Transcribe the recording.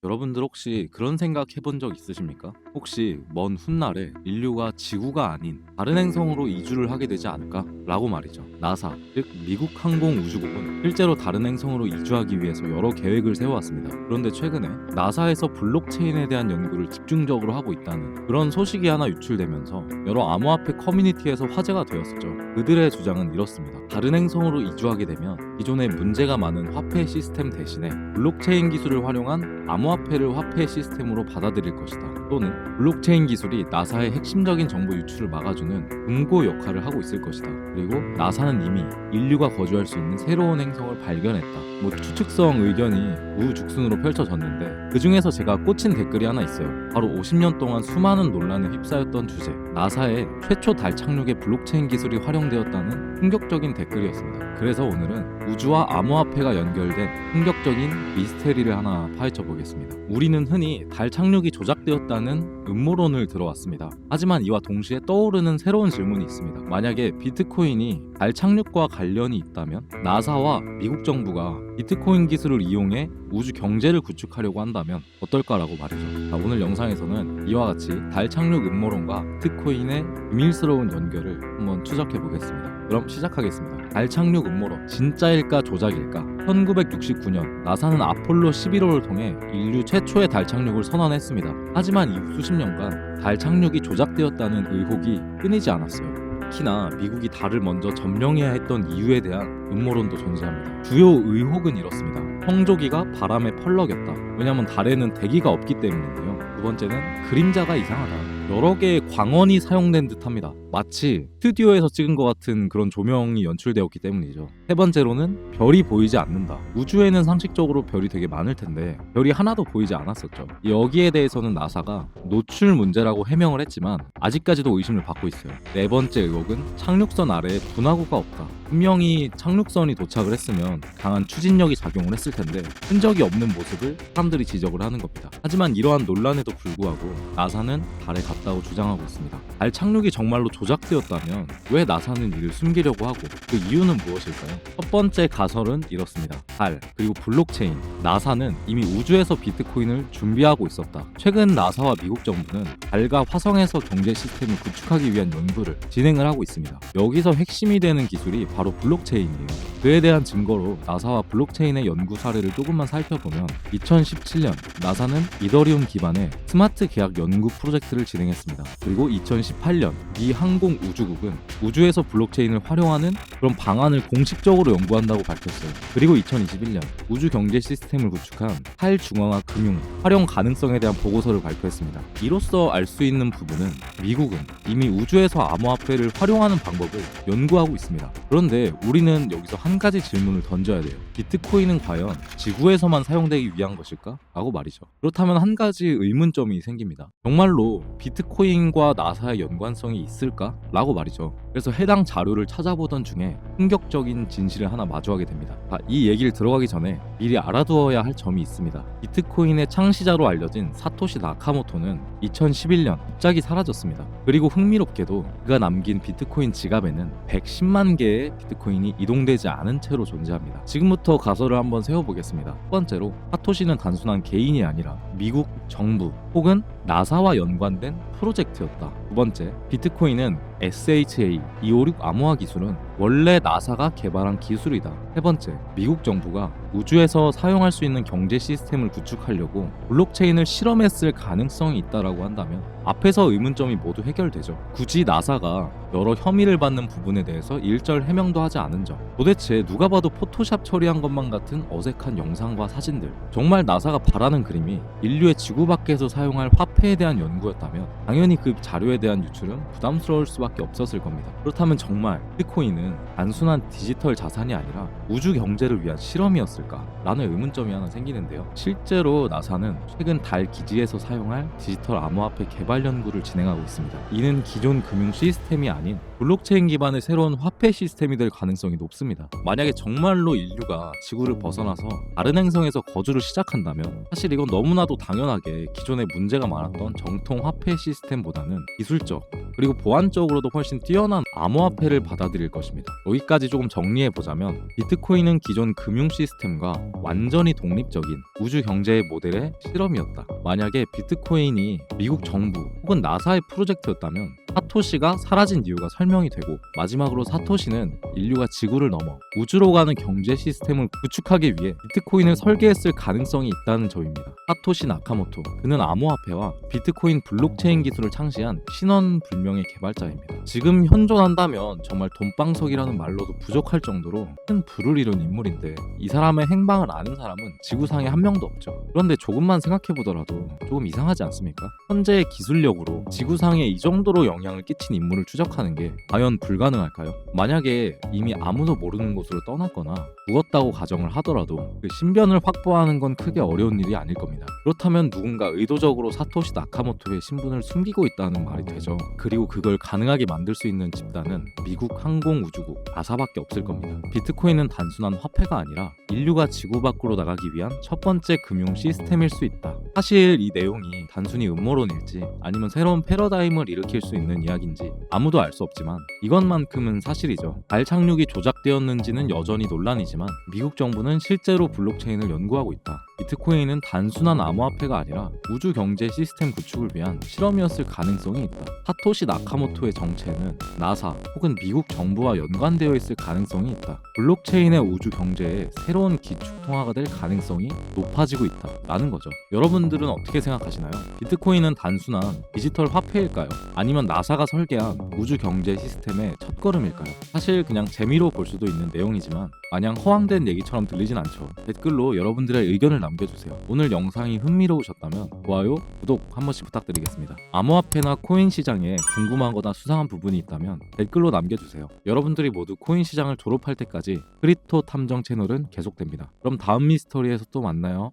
여러분들 혹시 그런 생각 해본 적 있으십니까? 혹시 먼 훗날에 인류가 지구가 아닌 다른 행성으로 이주를 하게 되지 않을까? 라고 말이죠. 나사, 즉 미국 항공우주국은 실제로 다른 행성으로 이주하기 위해서 여러 계획을 세워왔습니다. 그런데 최근에 나사에서 블록체인에 대한 연구를 집중적으로 하고 있다는 그런 소식이 하나 유출되면서 여러 암호화폐 커뮤니티에서 화제가 되었었죠. 그들의 주장은 이렇습니다. 다른 행성으로 이주하게 되면 기존에 문제가 많은 화폐 시스템 대신에 블록체인 기술을 활용한 암호화폐를 화폐 시스템으로 받아들일 것이다. 또는 블록체인 기술이 나사의 핵심적인 정보 유출을 막아주는 금고 역할을 하고 있을 것이다. 그리고 나사는 이미 인류가 거주할 수 있는 새로운 행성을 발견했다. 추측성 의견이 우후죽순으로 펼쳐졌는데 그 중에서 제가 꽂힌 댓글이 하나 있어요. 바로 50년 동안 수많은 논란에 휩싸였던 주제, 나사의 최초 달 착륙에 블록체인 기술이 활용되었다는 충격적인 댓글이었습니다. 그래서 오늘은 우주와 암호화폐가 연결된 충격적인 미스테리를 하나 파헤쳐 보겠습니다. 우리는 흔히 달 착륙이 조작되었다는 음모론을 들어왔습니다. 하지만 이와 동시에 떠오르는 새로운 질문이 있습니다. 만약에 비트코인이 달 착륙과 관련이 있다면 나사와 미국 정부가 비트코인 기술을 이용해 우주 경제를 구축하려고 한다면 어떨까라고 말이죠. 오늘 영상에서는 이와 같이 달 착륙 음모론과 비트코인의 비밀스러운 연결을 한번 추적해 보겠습니다. 그럼 시작하겠습니다. 달 착륙 음모론, 진짜일까 조작일까? 1969년 나사는 아폴로 11호를 통해 인류 최초의 달 착륙을 선언했습니다. 하지만 이후 수십 년간 달 착륙이 조작되었다는 의혹이 끊이지 않았어요. 특히나 미국이 달을 먼저 점령해야 했던 이유에 대한 음모론도 존재합니다. 주요 의혹은 이렇습니다. 성조기가 바람에 펄럭였다. 왜냐하면 달에는 대기가 없기 때문인데요. 두 번째는 그림자가 이상하다. 여러 개의 광원이 사용된 듯합니다. 마치 스튜디오에서 찍은 것 같은 그런 조명이 연출되었기 때문이죠. 세 번째로는 별이 보이지 않는다. 우주에는 상식적으로 별이 되게 많을 텐데 별이 하나도 보이지 않았었죠. 여기에 대해서는 나사가 노출 문제라고 해명을 했지만 아직까지도 의심을 받고 있어요. 네 번째 의혹은 착륙선 아래에 분화구가 없다. 분명히 착륙선이 도착을 했으면 강한 추진력이 작용을 했을 텐데 흔적이 없는 모습을 사람들이 지적을 하는 겁니다. 하지만 이러한 논란에도 불구하고 나사는 달에 갔다고 주장하고 있습니다. 달 착륙이 정말로 조작되었다면 왜 나사는 이를 숨기려고 하고 그 이유는 무엇일까요? 첫 번째 가설은 이렇습니다. 달, 그리고 블록체인. 나사는 이미 우주에서 비트코인을 준비하고 있었다. 최근 나사와 미국 정부는 달과 화성에서 경제 시스템을 구축하기 위한 연구를 진행을 하고 있습니다. 여기서 핵심이 되는 기술이 바로 블록체인이에요. 그에 대한 증거로 나사와 블록체인의 연구 사례를 조금만 살펴보면 2017년 나사는 이더리움 기반의 스마트 계약 연구 프로젝트를 진행했습니다. 그리고 2018년 미 항공우주국은 우주에서 블록체인을 활용하는 그런 방안을 공식적으로 연구한다고 밝혔어요. 그리고 2021년 우주 경제 시스템을 구축한 탈중앙화 금융 활용 가능성에 대한 보고서를 발표했습니다. 이로써 알 수 있는 부분은 미국은 이미 우주에서 암호화폐를 활용하는 방법을 연구하고 있습니다. 그런데 우리는 여기서 한 가지 질문을 던져야 돼요. 비트코인은 과연 지구에서만 사용되기 위한 것일까? 라고 말이죠. 그렇다면 한 가지 의문점이 생깁니다. 정말로 비트코인과 나사의 연관성이 있을까? 라고 말이죠. 그래서 해당 자료를 찾아보던 중에 충격적인 진실을 하나 마주하게 됩니다. 이 얘기를 들어가기 전에 미리 알아두어야 할 점이 있습니다. 비트코인의 창시자로 알려진 사토시 나카모토는 2011년 갑자기 사라졌습니다. 그리고 흥미롭게도 그가 남긴 비트코인 지갑에는 110만 개의 비트코인이 이동되지 않은 채로 존재합니다. 지금부터 가설을 한번 세워보겠습니다. 첫 번째로 사토시는 단순한 개인이 아니라 미국 정부 혹은 나사와 연관된 프로젝트였다. 두 번째, 비트코인은 SHA-256 암호화 기술은 원래 나사가 개발한 기술이다. 세 번째, 미국 정부가 우주에서 사용할 수 있는 경제 시스템을 구축하려고 블록체인을 실험했을 가능성이 있다라고 한다면 앞에서 의문점이 모두 해결되죠. 굳이 나사가 여러 혐의를 받는 부분에 대해서 일절 해명도 하지 않은 점, 도대체 누가 봐도 포토샵 처리한 것만 같은 어색한 영상과 사진들, 정말 나사가 바라는 그림이 인류의 지구 밖에서 사용할 화폐에 대한 연구였다면 당연히 그 자료에 대한 유출은 부담스러울 수밖에 없었을 겁니다. 그렇다면 정말 비트코인은 단순한 디지털 자산이 아니라 우주 경제를 위한 실험이었을까? 라는 의문점이 하나 생기는데요. 실제로 나사는 최근 달 기지에서 사용할 디지털 암호화폐 개발 연구를 진행하고 있습니다. 이는 기존 금융 시스템이 아닌 블록체인 기반의 새로운 화폐 시스템이 될 가능성이 높습니다. 만약에 정말로 인류가 지구를 벗어나서 다른 행성에서 거주를 시작한다면 사실 이건 너무나도 당연하게 기존에 문제가 많았던 정통 화폐 시스템보다는 기술적 그리고 보안적으로도 훨씬 뛰어난 암호화폐를 받아들일 것입니다. 여기까지 조금 정리해보자면 비트코인은 기존 금융 시스템과 완전히 독립적인 우주 경제의 모델의 실험이었다. 만약에 비트코인이 미국 정부 혹은 나사의 프로젝트였다면 사토시가 사라진 이유가 설명이 되고, 마지막으로 사토시는 인류가 지구를 넘어 우주로 가는 경제 시스템을 구축하기 위해 비트코인을 설계했을 가능성이 있다는 점입니다. 사토시 나카모토, 그는 암호화폐와 비트코인 블록체인 기술을 창시한 신원불명의 개발자입니다. 지금 현존한다면 정말 돈방석이라는 말로도 부족할 정도로 큰 부를 이룬 인물인데, 이 사람의 행방을 아는 사람은 지구상에 한 명도 없죠. 그런데 조금만 생각해보더라도 조금 이상하지 않습니까? 현재의 기술력으로 지구상에 이 정도로 영향을 끼친 인물을 추적하는 게 과연 불가능할까요? 만약에 이미 아무도 모르는 곳으로 떠났거나 죽었다고 가정을 하더라도 그 신변을 확보하는 건 크게 어려운 일이 아닐 겁니다. 그렇다면 누군가 의도적으로 사토시 나카모토의 신분을 숨기고 있다는 말이 되죠. 그리고 그걸 가능하게 만들 수 있는 집단은 미국 항공우주국 나사밖에 없을 겁니다. 비트코인은 단순한 화폐가 아니라 인류가 지구 밖으로 나가기 위한 첫 번째 금융 시스템일 수 있다. 사실 이 내용이 단순히 음모론일지 아니면 새로운 패러다임을 일으킬 수 있는 이야기인지 아무도 알 수 없지만 이것만큼은 사실이죠. 달 착륙이 조작되었는지는 여전히 논란이지만 미국 정부는 실제로 블록체인을 연구하고 있다. 비트코인은 단순한 암호화폐가 아니라 우주 경제 시스템 구축을 위한 실험이었을 가능성이 있다. 사토시 나카모토의 정체는 나사 혹은 미국 정부와 연관되어 있을 가능성이 있다. 블록체인의 우주 경제에 새로운 기축 통화가 될 가능성이 높아지고 있다라는 거죠. 여러분들은 어떻게 생각하시나요? 비트코인은 단순한 디지털 화폐일까요? 아니면 나사가 설계한 우주 경제 시스템의 첫걸음일까요? 사실 그냥 재미로 볼 수도 있는 내용이지만 마냥 허황된 얘기처럼 들리진 않죠. 댓글로 여러분들의 의견을 남겨주세요. 오늘 영상이 흥미로우셨다면 좋아요, 구독 한 번씩 부탁드리겠습니다. 암호화폐나 코인 시장에 궁금하거나 수상한 부분이 있다면 댓글로 남겨주세요. 여러분들이 모두 코인 시장을 졸업할 때까지 크립토 탐정 채널은 계속됩니다. 그럼 다음 미스터리에서 또 만나요.